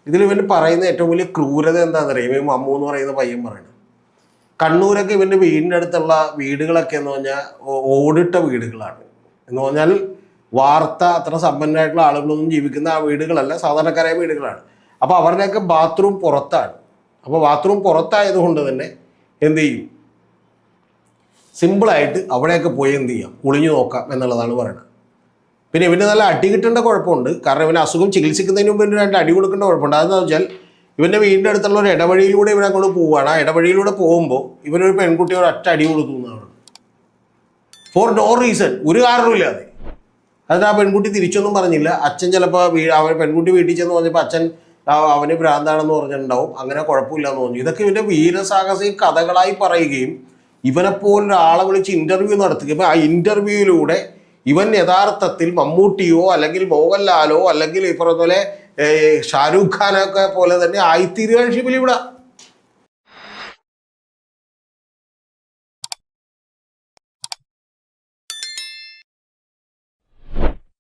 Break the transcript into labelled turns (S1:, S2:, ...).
S1: ഇതിൽ ഇവന് പറയുന്ന ഏറ്റവും വലിയ ക്രൂരത എന്താണെന്ന് അറിയാം. ഈ മമ്മു എന്ന് പറയുന്ന പയ്യൻ പറയുന്നത്, കണ്ണൂരൊക്കെ ഇവൻ്റെ വീടിൻ്റെ അടുത്തുള്ള വീടുകളൊക്കെ എന്ന് പറഞ്ഞാൽ ഓടിട്ട വീടുകളാണ്. എന്ന് പറഞ്ഞാൽ വാർത്ത അത്ര സമ്പന്നമായിട്ടുള്ള ആളുകളൊന്നും ജീവിക്കുന്ന ആ വീടുകളല്ല, സാധാരണക്കാരായ വീടുകളാണ്. അപ്പോൾ അവരുടെയൊക്കെ ബാത്റൂം പുറത്താണ്. അപ്പോൾ ബാത്റൂം പുറത്തായതുകൊണ്ട് തന്നെ എന്ത് ചെയ്യും, സിമ്പിളായിട്ട് അവിടെയൊക്കെ പോയി എന്ത് ചെയ്യാം, ഒളിഞ്ഞു നോക്കാം എന്നുള്ളതാണ് പറയുന്നത്. പിന്നെ ഇവന് നല്ല അടി കിട്ടേണ്ട കുഴപ്പമുണ്ട്. കാരണം ഇവന് അസുഖം ചികിത്സിക്കുന്നതിന് മുമ്പ് ഇവന് 2 അടി കൊടുക്കേണ്ട കുഴപ്പമുണ്ട്. അതെന്താണെന്ന് വെച്ചാൽ ഇവൻ്റെ വീടിൻ്റെ അടുത്തുള്ള ഒരു ഇടവഴിയിലൂടെ ഇവനെ കൊണ്ട് പോവുകയാണ്. ആ ഇടവഴിയിലൂടെ പോകുമ്പോൾ ഇവനൊരു പെൺകുട്ടി ഒരു ഒറ്റ അടി കൊടുത്തു എന്നാണ്. ഫോർ നോ റീസൺ, ഒരു കാരണമില്ലാതെ. അതിന് ആ പെൺകുട്ടി തിരിച്ചൊന്നും പറഞ്ഞില്ല. അച്ഛൻ ചിലപ്പോൾ അവൻ പെൺകുട്ടി വീട്ടിൽ ചെന്ന് പറഞ്ഞപ്പോൾ അച്ഛൻ അവന് ഭ്രാന്താണെന്ന് പറഞ്ഞിട്ടുണ്ടാവും. അങ്ങനെ കുഴപ്പമില്ല എന്ന് പറഞ്ഞു. ഇതൊക്കെ ഇവൻ്റെ വീരസാഹസിക കഥകളായി പറയുകയും ഇവനെപ്പോലൊരാളെ വിളിച്ച് ഇൻ്റർവ്യൂ നടത്തുകയും ആ ഇൻ്റർവ്യൂവിലൂടെ ഇവൻ യഥാർത്ഥത്തിൽ മമ്മൂട്ടിയോ അല്ലെങ്കിൽ മോഹൻലാലോ അല്ലെങ്കിൽ ഈ പറഞ്ഞ പോലെ ഷാരൂഖ് ഖാനൊക്കെ പോലെ തന്നെ ആയിത്തീരുകയാണ് ഷിബിലി ഇവിടെ.